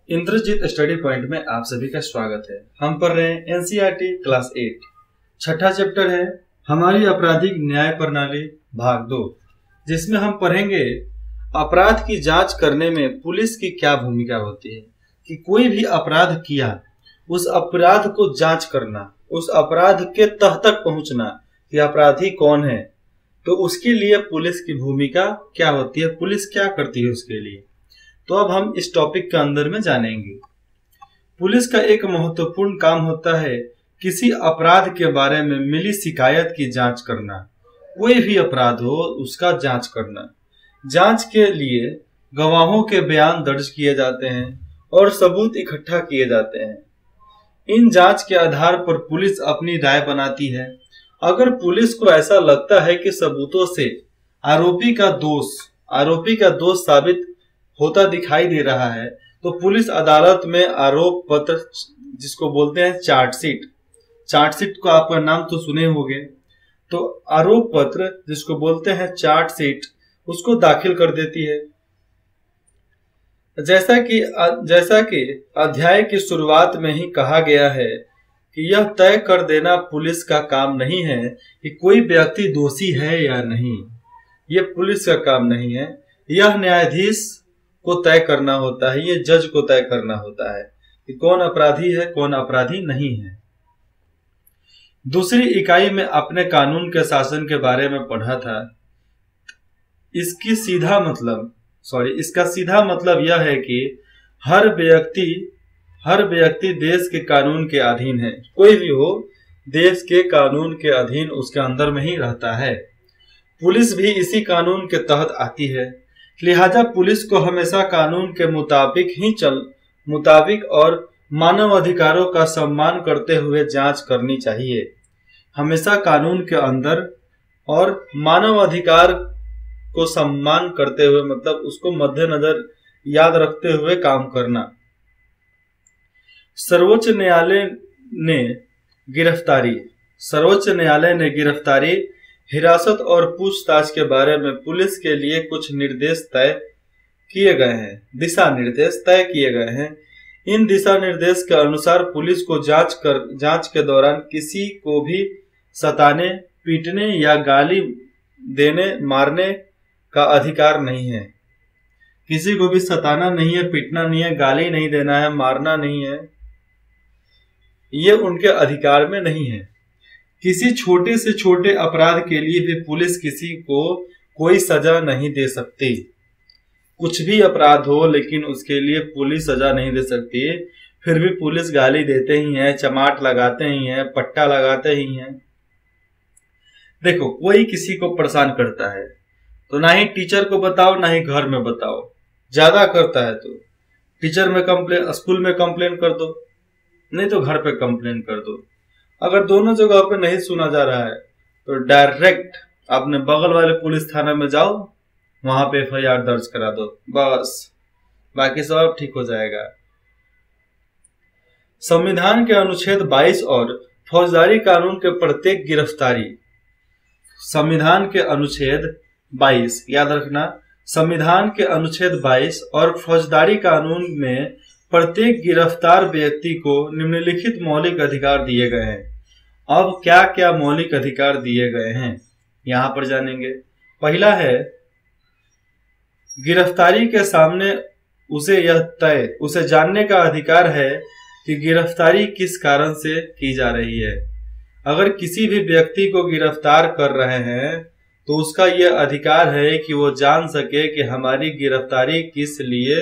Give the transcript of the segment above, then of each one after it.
Indrajit study point में आप सभी का स्वागत है। हम पढ़ रहे हैं एनसीईआरटी क्लास 8। छठा चैप्टर है हमारी आपराधिक न्याय प्रणाली भाग 2, जिसमें हम पढ़ेंगे अपराध की जांच करने में पुलिस की क्या भूमिका होती है। कि कोई भी अपराध किया, उस अपराध को जांच करना, उस अपराध के तह तक पहुंचना कि अपराधी कौन है, तो उसके लिए पुलिस की भूमिका क्या होती है, पुलिस क्या करती है उसके लिए। तो अब हम इस टॉपिक के अंदर में जानेंगे। पुलिस का एक महत्वपूर्ण काम होता है किसी अपराध के बारे में मिली शिकायत की जांच करना। कोई भी अपराध हो उसका जांच करना। जांच के लिए गवाहों के बयान दर्ज किए जाते हैं और सबूत इकट्ठा किए जाते हैं। इन जांच के आधार पर पुलिस अपनी राय बनाती है। अगर पुलिस को ऐसा लगता है कि सबूतों से आरोपी का दोष साबित होता दिखाई दे रहा है, तो पुलिस अदालत में आरोप पत्र, जिसको बोलते हैं चार्जशीट को आपका नाम तो सुने होंगे, तो आरोप पत्र जिसको बोलते हैं चार्जशीट, उसको दाखिल कर देती है। जैसा कि अध्याय की शुरुआत में ही कहा गया है कि यह तय कर देना पुलिस का काम नहीं है कि कोई व्यक्ति दोषी है या नहीं। यह पुलिस का काम नहीं है, यह न्यायाधीश को तय करना होता है, ये जज को तय करना होता है कि कौन अपराधी है, कौन अपराधी नहीं है। दूसरी इकाई में अपने कानून के शासन के बारे में पढ़ा था। इसका सीधा मतलब यह है कि हर व्यक्ति देश के कानून के अधीन है। कोई भी हो, देश के कानून के अधीन, उसके अंदर में ही रहता है। पुलिस भी इसी कानून के तहत आती है। लिहाजा पुलिस को हमेशा कानून के मुताबिक और मानव अधिकारों का सम्मान करते हुए जांच करनी चाहिए। हमेशा कानून के अंदर और मानव अधिकार को सम्मान करते हुए, मतलब उसको मद्देनजर याद रखते हुए काम करना। सर्वोच्च न्यायालय ने गिरफ्तारी, हिरासत और पूछताछ के बारे में पुलिस के लिए कुछ दिशा निर्देश तय किए गए हैं। इन दिशा निर्देश के अनुसार पुलिस को जांच के दौरान किसी को भी सताने, पीटने या गाली देने, मारने का अधिकार नहीं है। किसी को भी सताना नहीं है, पीटना नहीं है, गाली नहीं देना है, मारना नहीं है, ये उनके अधिकार में नहीं है। किसी छोटे से छोटे अपराध के लिए भी पुलिस किसी को कोई सजा नहीं दे सकती। कुछ भी अपराध हो, लेकिन उसके लिए पुलिस सजा नहीं दे सकती। फिर भी पुलिस गाली देते ही है, चमाट लगाते ही है, पट्टा लगाते ही है। देखो, कोई किसी को परेशान करता है तो ना ही टीचर को बताओ, ना ही घर में बताओ। ज्यादा करता है तो स्कूल में कंप्लेन कर दो, नहीं तो घर पे कंप्लेन कर दो। अगर दोनों जगह पे नहीं सुना जा रहा है तो डायरेक्ट अपने बगल वाले पुलिस थाना में जाओ, वहां पे एफआईआर दर्ज करा दो, बस, बाकी सब ठीक हो जाएगा। संविधान के अनुच्छेद 22 और फौजदारी कानून के प्रत्येक गिरफ्तारी, संविधान के अनुच्छेद 22 याद रखना, संविधान के अनुच्छेद 22 और फौजदारी कानून में प्रत्येक गिरफ्तार व्यक्ति को निम्नलिखित मौलिक अधिकार दिए गए हैं। अब क्या क्या मौलिक अधिकार दिए गए हैं यहां पर जानेंगे। पहला है, गिरफ्तारी के सामने उसे जानने का अधिकार है कि गिरफ्तारी किस कारण से की जा रही है। अगर किसी भी व्यक्ति को गिरफ्तार कर रहे हैं तो उसका यह अधिकार है कि वो जान सके कि हमारी गिरफ्तारी किस लिए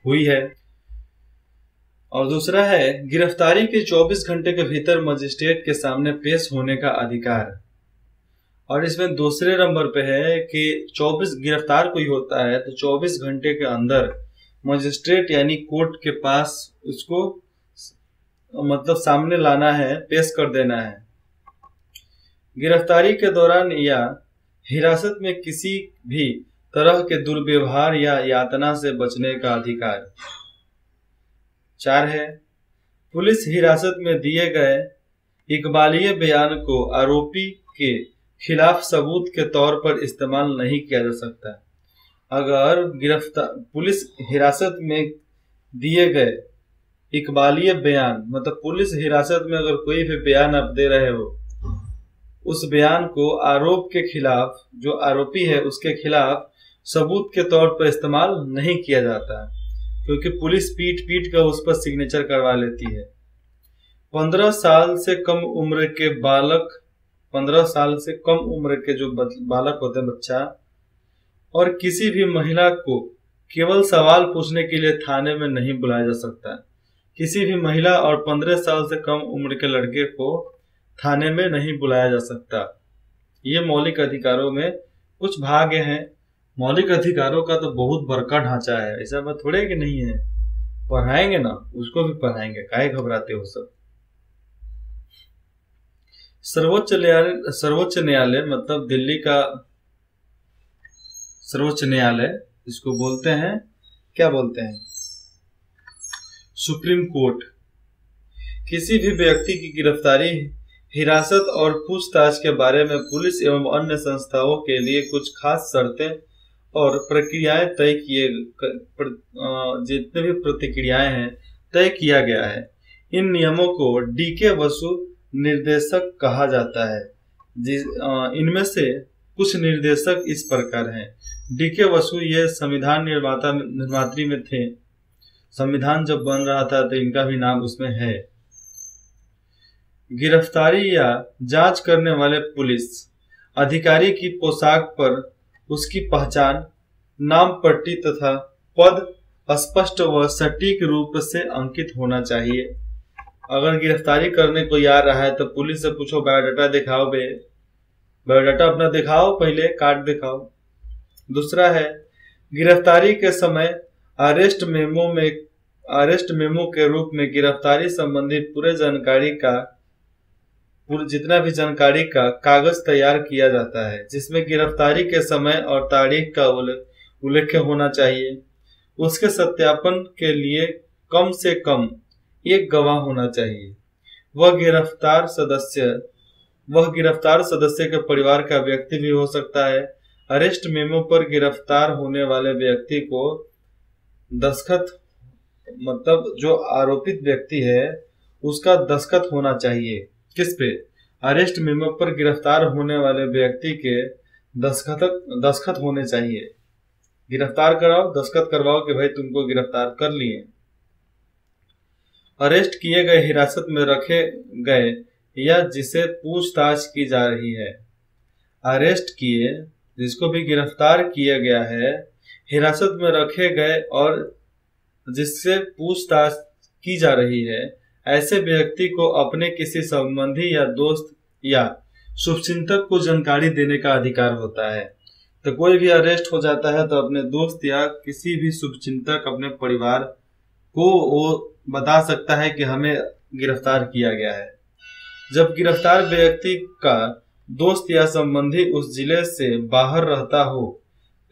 हुई है। और दूसरा है, गिरफ्तारी के 24 घंटे के भीतर मजिस्ट्रेट के सामने पेश होने का अधिकार। और इसमें दूसरे नंबर पे है कि गिरफ्तार कोई होता है तो 24 घंटे के अंदर मजिस्ट्रेट यानी कोर्ट के पास उसको मतलब सामने लाना है, पेश कर देना है। गिरफ्तारी के दौरान या हिरासत में किसी भी तरह के दुर्व्यवहार या यातना से बचने का अधिकार। 4 है, पुलिस हिरासत में दिए गए इकबालिये बयान को आरोपी के खिलाफ सबूत के तौर पर इस्तेमाल नहीं किया जा सकता। अगर गिरफ्तार पुलिस हिरासत में दिए गए इकबालिय बयान, मतलब पुलिस हिरासत में अगर कोई भी बयान आप दे रहे हो, उस बयान को आरोप के खिलाफ, जो आरोपी है उसके खिलाफ सबूत के तौर पर इस्तेमाल नहीं किया जाता, क्योंकि पुलिस पीट पीट कर उस पर सिग्नेचर करवा लेती है। 15 साल से कम उम्र के बालक, 15 साल से कम उम्र के जो बालक होते हैं, बच्चा, और किसी भी महिला को केवल सवाल पूछने के लिए थाने में नहीं बुलाया जा सकता। किसी भी महिला और 15 साल से कम उम्र के लड़के को थाने में नहीं बुलाया जा सकता। ये मौलिक अधिकारों में कुछ भाग हैं। मौलिक अधिकारों का तो बहुत बड़का ढांचा है, ऐसा बात थोड़े कि नहीं है। पढ़ाएंगे ना, उसको भी पढ़ाएंगे, काहे घबराते हो सब। सर्वोच्च न्यायालय मतलब दिल्ली का सर्वोच्च न्यायालय, इसको बोलते हैं, क्या बोलते हैं, सुप्रीम कोर्ट। किसी भी व्यक्ति की गिरफ्तारी, हिरासत और पूछताछ के बारे में पुलिस एवं अन्य संस्थाओं के लिए कुछ खास शर्तें और प्रक्रियाएं तय किए, जितने भी प्रतिक्रियाएं हैं तय किया गया है। इन नियमों को डीके बसु निर्देशक कहा जाता है। इनमें से कुछ निर्देशक इस प्रकार हैं। डीके बसु ये संविधान निर्मात्री में थे। संविधान जब बन रहा था तो इनका भी नाम उसमें है। गिरफ्तारी या जांच करने वाले पुलिस अधिकारी की पोशाक पर उसकी पहचान, नाम पट्टी तथा पद स्पष्ट व सटीक रूप से अंकित होना चाहिए। अगर गिरफ्तारी करने कोई आ रहा है तो पुलिस से पूछो, बायोडाटा दिखाओ बे, बायोडाटा अपना दिखाओ, पहले कार्ड दिखाओ। दूसरा है, गिरफ्तारी के समय अरेस्ट मेमो के रूप में गिरफ्तारी संबंधी जितना भी जानकारी का कागज तैयार किया जाता है, जिसमें गिरफ्तारी के समय और तारीख का उल्लेख होना चाहिए। उसके सत्यापन के लिए कम से कम एक गवाह होना चाहिए। वह गिरफ्तार सदस्य के परिवार का व्यक्ति भी हो सकता है। अरेस्ट मेमो पर गिरफ्तार होने वाले व्यक्ति को दस्तखत, मतलब जो आरोपित व्यक्ति है उसका दस्तखत होना चाहिए। किस पे? अरेस्ट मेमो पर गिरफ्तार होने वाले व्यक्ति के दस्तखत होने चाहिए। गिरफ्तार कराओ, दस्तखत करवाओ कि भाई तुमको गिरफ्तार कर लिए। अरेस्ट किए गए, हिरासत में रखे गए या जिसे पूछताछ की जा रही है। अरेस्ट किए, जिसको भी गिरफ्तार किया गया है, हिरासत में रखे गए और जिससे पूछताछ की जा रही है, ऐसे व्यक्ति को अपने किसी संबंधी या दोस्त या शुभचिंतक को जानकारी देने का अधिकार होता है। तो कोई भी अरेस्ट हो जाता है तो अपने दोस्त या किसी भी शुभचिंतक, अपने परिवार को वो बता सकता है कि हमें गिरफ्तार किया गया है। जब गिरफ्तार व्यक्ति का दोस्त या संबंधी उस जिले से बाहर रहता हो,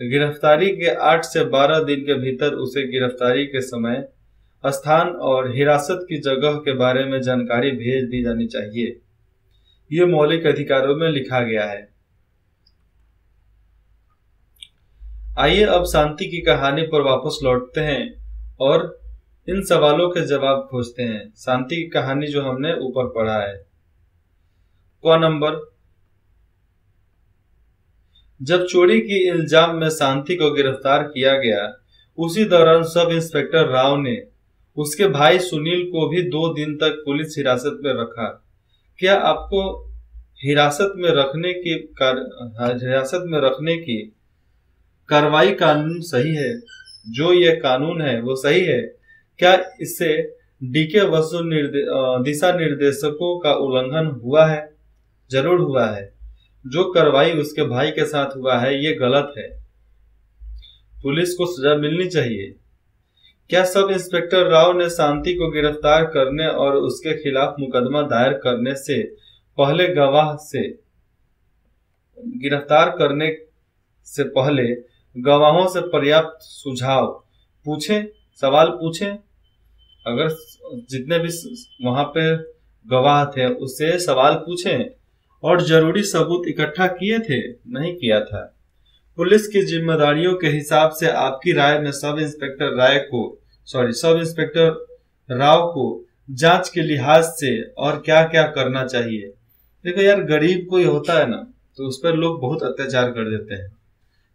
गिरफ्तारी के 8 से 12 दिन के भीतर उसे गिरफ्तारी के समय, स्थान और हिरासत की जगह के बारे में जानकारी भेज दी जानी चाहिए। ये मौलिक अधिकारों में लिखा गया है। आइए अब शांति की कहानी पर वापस लौटते हैं और इन सवालों के जवाब खोजते हैं। शांति की कहानी जो हमने ऊपर पढ़ा है। क नंबर, जब चोरी की इल्जाम में शांति को गिरफ्तार किया गया, उसी दौरान सब इंस्पेक्टर राव ने उसके भाई सुनील को भी 2 दिन तक पुलिस हिरासत में रखा। क्या आपको हिरासत में रखने की कार्रवाई कानून सही है? जो ये कानून है वो सही है? क्या इससे डीके बसु दिशा निर्देशकों का उल्लंघन हुआ है? जरूर हुआ है। जो कार्रवाई उसके भाई के साथ हुआ है ये गलत है। पुलिस को सजा मिलनी चाहिए। क्या सब इंस्पेक्टर राव ने शांति को गिरफ्तार करने और उसके खिलाफ मुकदमा दायर करने से पहले गवाहों से पर्याप्त सवाल पूछे? अगर जितने भी वहां पे गवाह थे उससे सवाल पूछे और जरूरी सबूत इकट्ठा किए थे? नहीं किया था। पुलिस की जिम्मेदारियों के हिसाब से आपकी राय में सब इंस्पेक्टर राव को जांच के लिहाज से और क्या क्या करना चाहिए। देखो यार, गरीब कोई होता है ना, तो उस पर लोग बहुत अत्याचार कर देते हैं,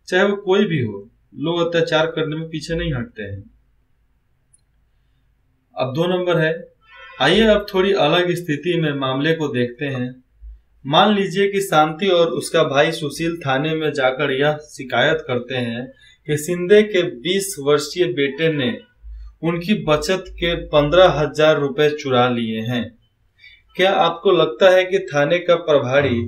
चाहे वो कोई भी हो, लोग अत्याचार करने में पीछे नहीं हटते हैं। अब 2 नंबर है, आइए अब थोड़ी अलग स्थिति में मामले को देखते हैं। मान लीजिए कि शांति और उसका भाई सुशील थाने में जाकर यह शिकायत करते हैं कि शिंदे के 20 वर्षीय बेटे ने उनकी बचत के 15,000 रुपए चुरा लिए हैं। क्या आपको लगता है कि थाने का प्रभारी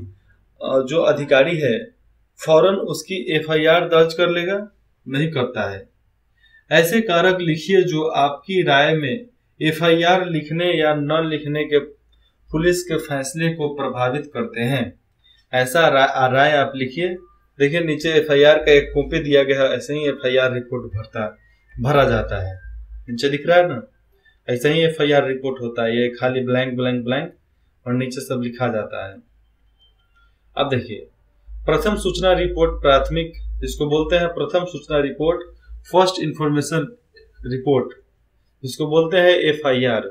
जो अधिकारी है फौरन उसकी एफआईआर दर्ज कर लेगा? नहीं करता है। ऐसे कारक लिखिए जो आपकी राय में एफआईआर लिखने या न लिखने के पुलिस के फैसले को प्रभावित करते हैं। ऐसा राय आप लिखिए। देखिए नीचे एफआईआर का एक कॉपी दिया गया है, ऐसे ही एफआईआर रिपोर्ट भरा जाता है। नीचे दिख रहा है ना, ऐसा ही एफआईआर रिपोर्ट होता है। ये खाली ब्लैंक ब्लैंक ब्लैंक और नीचे सब लिखा जाता है। अब देखिए, प्रथम सूचना रिपोर्ट प्राथमिक, जिसको बोलते हैं प्रथम सूचना रिपोर्ट, फर्स्ट इंफॉर्मेशन रिपोर्ट, जिसको बोलते हैं एफआईआर।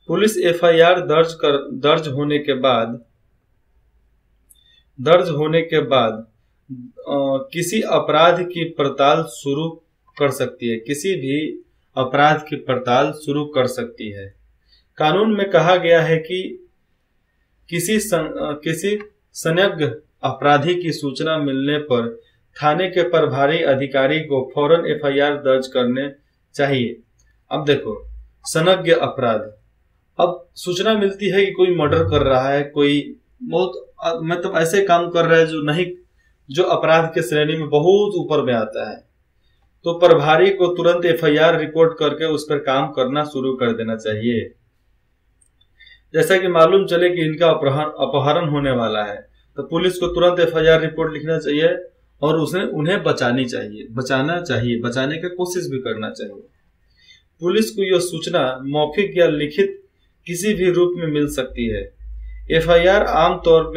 पुलिस एफआईआर दर्ज होने के बाद किसी अपराध की पड़ताल शुरू कर सकती है, किसी भी अपराध की पड़ताल शुरू कर सकती है। कानून में कहा गया है कि किसी संदिग्ध अपराधी की सूचना मिलने पर थाने के प्रभारी अधिकारी को फौरन एफआईआर दर्ज करने चाहिए। अब देखो, संदिग्ध अपराध, अब सूचना मिलती है कि कोई मर्डर कर रहा है, कोई बहुत मतलब ऐसे काम कर रहा है जो अपराध के श्रेणी में बहुत ऊपर में आता है, तो प्रभारी को तुरंत एफआईआर रिपोर्ट करके उस पर काम करना शुरू कर देना चाहिए। जैसा कि मालूम चले कि इनका अपहरण होने वाला है, तो पुलिस को तुरंत एफआईआर रिपोर्ट लिखना चाहिए और उन्हें बचाना चाहिए, बचाने की कोशिश भी करना चाहिए। पुलिस को यह सूचना मौखिक या लिखित किसी भी रूप में मिल सकती है। एफआईआर आमतौर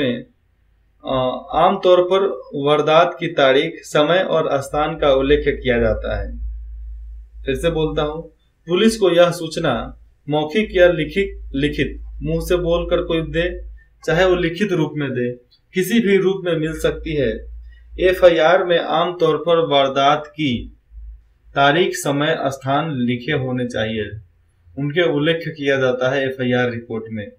पर वारदात की तारीख, समय और स्थान का उल्लेख किया जाता है। फिर से बोलता हूं, पुलिस को यह सूचना मौखिक या लिखित मुंह से बोलकर कोई दे, चाहे वो लिखित रूप में दे, किसी भी रूप में मिल सकती है। एफआईआर में आमतौर पर वारदात की तारीख, समय, स्थान लिखे होने चाहिए, उनके उल्लेख किया जाता है एफआईआर रिपोर्ट में।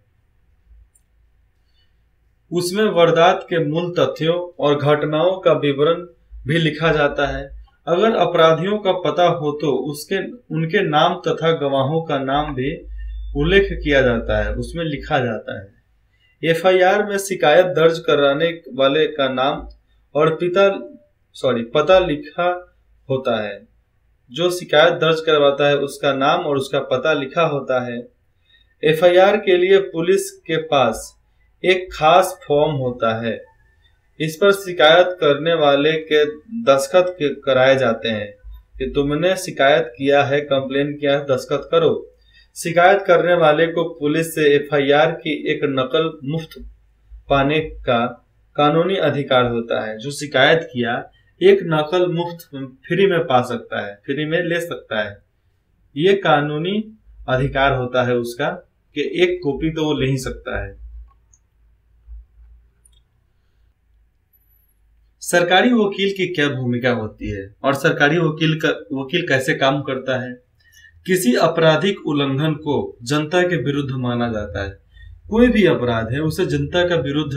उसमें वारदात के मूल तथ्यों और घटनाओं का विवरण भी लिखा जाता है। अगर अपराधियों का पता हो तो उनके नाम तथा गवाहों का नाम भी उल्लेख किया जाता है, उसमें लिखा जाता है। एफआईआर में शिकायत दर्ज कराने वाले का नाम और पता लिखा होता है। जो शिकायत दर्ज करवाता है उसका नाम और उसका पता लिखा होता है। एफआईआर के लिए पुलिस के पास एक खास फॉर्म होता है। इस पर शिकायत करने वाले के दस्तखत कराए जाते हैं कि तुमने शिकायत किया है, कंप्लेन किया है, दस्तखत करो। शिकायत करने वाले को पुलिस से एफआईआर की एक नकल मुफ्त पाने का कानूनी अधिकार होता है। जो शिकायत किया, एक नकल मुफ्त फ्री में पा सकता है, फ्री में ले सकता है। ये कानूनी अधिकार होता है उसका कि एक कॉपी तो वो ले ही सकता है। सरकारी वकील की क्या भूमिका होती है और सरकारी वकील कैसे काम करता है? किसी आपराधिक उल्लंघन को जनता के विरुद्ध माना जाता है। कोई भी अपराध है उसे जनता का विरुद्ध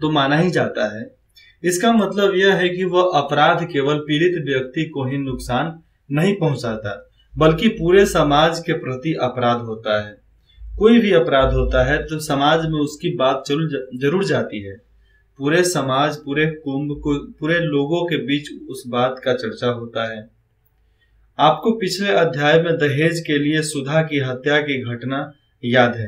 तो माना ही जाता है। इसका मतलब यह है कि वह अपराध केवल पीड़ित व्यक्ति को ही नुकसान नहीं पहुंचाता, बल्कि पूरे समाज के प्रति अपराध होता है। कोई भी अपराध होता है तो समाज में उसकी बात जरूर जाती है। पूरे समाज, पूरे कुंभ को, पूरे लोगों के बीच उस बात का चर्चा होता है। आपको पिछले अध्याय में दहेज के लिए सुधा की हत्या की घटना याद है।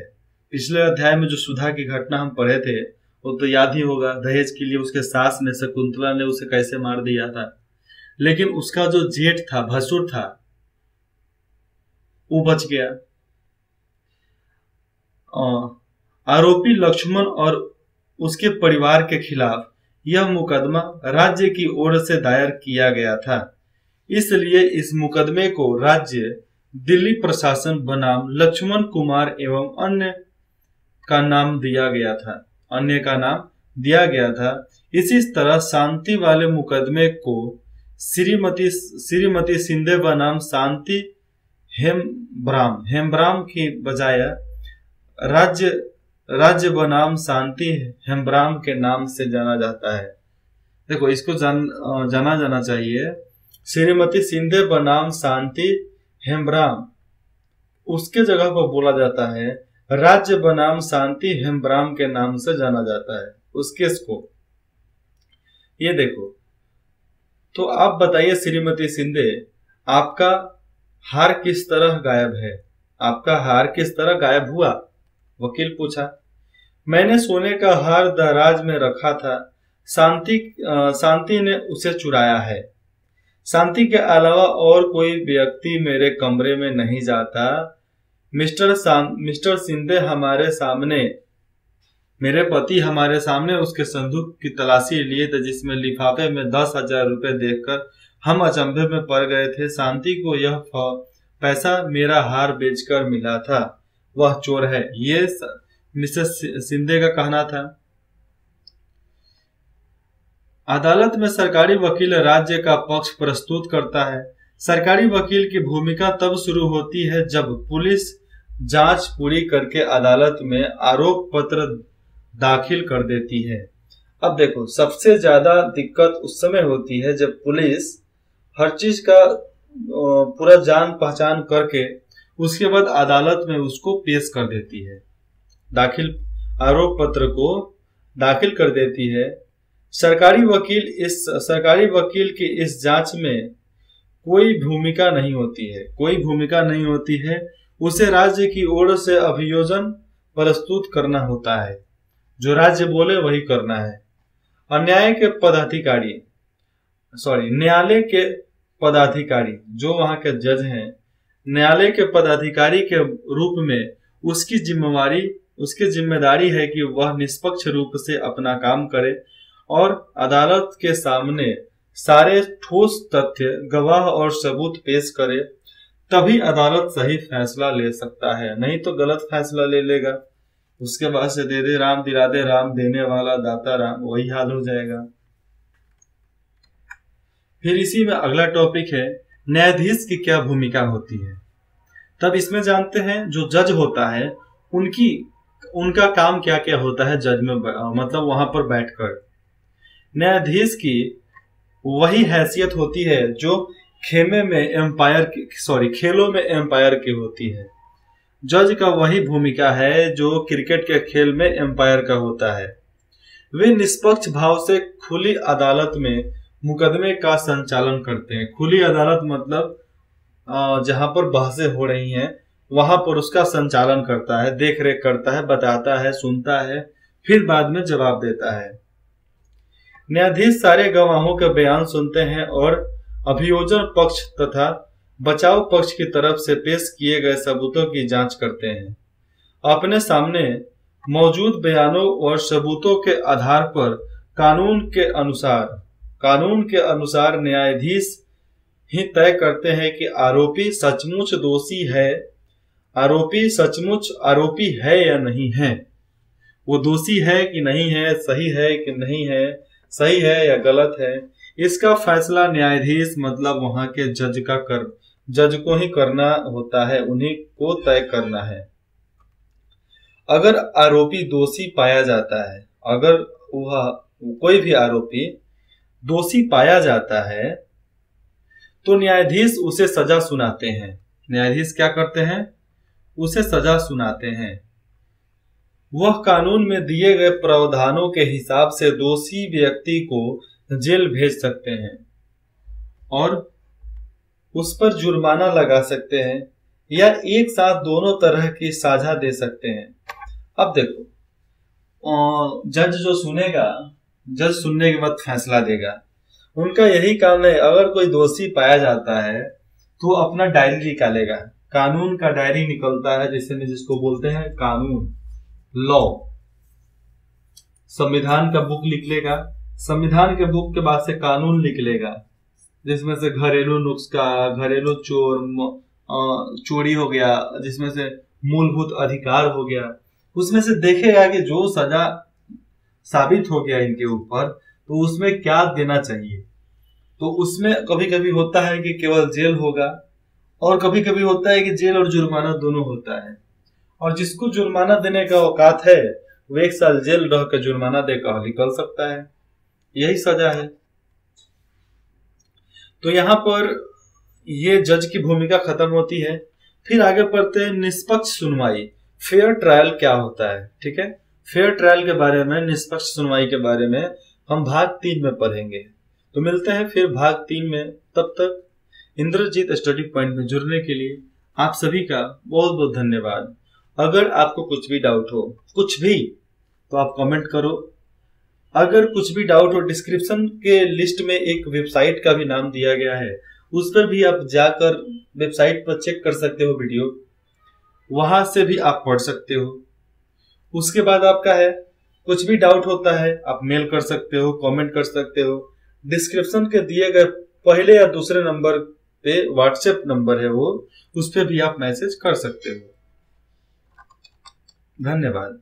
पिछले अध्याय में जो सुधा की घटना हम पढ़े थे वो तो याद ही होगा। दहेज के लिए उसके सास ने, शकुंतला ने उसे कैसे मार दिया था, लेकिन उसका जो जेठ था, भसुर था, वो बच गया। आरोपी लक्ष्मण और उसके परिवार के खिलाफ यह मुकदमा राज्य की ओर से दायर किया गया था, इसलिए इस मुकदमे को राज्य दिल्ली प्रशासन बनाम लक्ष्मण कुमार एवं अन्य का नाम दिया था। इसी तरह शांति वाले मुकदमे को श्रीमती शिंदे बनाम शांति हेम्ब्राम की बजाय राज्य बनाम शांति हेम्ब्राम के नाम से जाना जाता है। देखो, इसको जाना जाना चाहिए। श्रीमती शिंदे बनाम शांति हेम्ब्राम, उसके जगह पर बोला जाता है राज्य बनाम शांति हेम्ब्राम के नाम से जाना जाता है उस केस को। ये देखो, तो आप बताइए श्रीमती शिंदे, आपका हार किस तरह गायब है? आपका हार किस तरह गायब हुआ? वकील पूछा। मैंने सोने का हार दराज में रखा था, शांति ने उसे चुराया है। शांति के अलावा और कोई व्यक्ति मेरे कमरे में नहीं जाता। मिस्टर शिंदे मेरे पति हमारे सामने उसके संदूक की तलाशी लिए थे, जिसमें लिफाफे में 10,000 रुपए देखकर हम अचंभे में पड़ गए थे। शांति को यह पैसा मेरा हार बेचकर मिला था। वह चोर है, ये मिसेस शिंदे का कहना था। अदालत में सरकारी वकील राज्य का पक्ष प्रस्तुत करता है। सरकारी वकील की भूमिका तब शुरू होती है जब पुलिस जांच पूरी करके अदालत में आरोप पत्र दाखिल कर देती है। अब देखो, सबसे ज्यादा दिक्कत उस समय होती है जब पुलिस हर चीज का पूरा जान पहचान करके उसके बाद अदालत में उसको पेश कर देती है, आरोप पत्र को दाखिल कर देती है। सरकारी वकील की इस जांच में कोई भूमिका नहीं होती है। उसे राज्य की ओर से अभियोजन प्रस्तुत करना होता है, जो राज्य बोले वही करना है। और न्यायालय के पदाधिकारी जो वहां के जज हैं, न्यायालय के पदाधिकारी के रूप में उसकी जिम्मेदारी है कि वह निष्पक्ष रूप से अपना काम करे और अदालत के सामने सारे ठोस तथ्य, गवाह और सबूत पेश करे, तभी अदालत सही फैसला ले सकता है। नहीं तो गलत फैसला ले लेगा, उसके बाद से दे दे राम दिला दे राम, देने वाला दाता राम, वही हाल हो जाएगा। फिर इसी में अगला टॉपिक है न्यायाधीश की क्या भूमिका होती है। तब इसमें जानते हैं जो जज होता है उनका काम क्या क्या होता है जज में, मतलब वहां पर बैठकर। न्यायाधीश की वही हैसियत होती है जो खेलों में एम्पायर की होती है। जज का वही भूमिका है जो क्रिकेट के खेल में एम्पायर का होता है। वे निष्पक्ष भाव से खुली अदालत में मुकदमे का संचालन करते हैं। खुली अदालत मतलब जहां पर बहसें हो रही हैं वहां पर उसका संचालन करता है, देख रेख करता है, बताता है, सुनता है, फिर बाद में जवाब देता है। न्यायाधीश सारे गवाहों के बयान सुनते हैं और अभियोजन पक्ष तथा बचाव पक्ष की तरफ से पेश किए गए सबूतों की जांच करते हैं। अपने सामने मौजूद बयानों और सबूतों के आधार पर कानून के अनुसार न्यायाधीश ही तय करते हैं कि आरोपी सचमुच आरोपी है या नहीं है, वो दोषी है कि नहीं है, सही है कि नहीं है, सही है या गलत है। इसका फैसला न्यायाधीश मतलब वहां के जज को ही करना होता है, उन्हीं को तय करना है। अगर आरोपी दोषी पाया जाता है, अगर वह कोई भी आरोपी दोषी पाया जाता है तो न्यायाधीश उसे सजा सुनाते हैं। न्यायाधीश क्या करते हैं? उसे सजा सुनाते हैं। वह कानून में दिए गए प्रावधानों के हिसाब से दोषी व्यक्ति को जेल भेज सकते हैं और उस पर जुर्माना लगा सकते हैं या एक साथ दोनों तरह की सजा दे सकते हैं। अब देखो, जज जो सुनेगा, जज सुनने के बाद फैसला देगा, उनका यही काम है। अगर कोई दोषी पाया जाता है तो अपना डायरी निकालेगा, कानून का डायरी निकलता है, जिसको बोलते हैं कानून, लॉ, संविधान का बुक लिख लेगा, संविधान के बुक के बाद से कानून निकलेगा, जिसमें से घरेलू नुस्खा, घरेलू चोरी हो गया, जिसमें से मूलभूत अधिकार हो गया, उसमें से देखेगा कि जो सजा साबित हो गया इनके ऊपर तो उसमें क्या देना चाहिए। तो उसमें कभी कभी होता है कि केवल जेल होगा, और कभी कभी होता है कि जेल और जुर्माना दोनों होता है, और जिसको जुर्माना देने का औकात है वो 1 साल जेल रह कर जुर्माना देकर निकल सकता है। यही सजा है। तो यहाँ पर ये जज की भूमिका खत्म होती है। फिर आगे पढ़ते हैं निष्पक्ष सुनवाई, फेयर ट्रायल क्या होता है। ठीक है, फेयर ट्रायल के बारे में, निष्पक्ष सुनवाई के बारे में हम भाग 3 में पढ़ेंगे। तो मिलते हैं फिर भाग 3 में। तब तक इंद्रजीत स्टडी पॉइंट में जुड़ने के लिए आप सभी का बहुत बहुत धन्यवाद। अगर आपको कुछ भी डाउट हो, कुछ भी, तो आप कमेंट करो। अगर कुछ भी डाउट हो, डिस्क्रिप्शन के लिस्ट में एक वेबसाइट का भी नाम दिया गया है, उस पर भी आप जाकर वेबसाइट पर चेक कर सकते हो वीडियो, वहां से भी आप पढ़ सकते हो। उसके बाद आपका है कुछ भी डाउट होता है आप मेल कर सकते हो, कमेंट कर सकते हो। डिस्क्रिप्शन के दिए गए पहले या दूसरे नंबर पे व्हाट्सएप नंबर है वो, उस पे भी आप मैसेज कर सकते हो। धन्यवाद।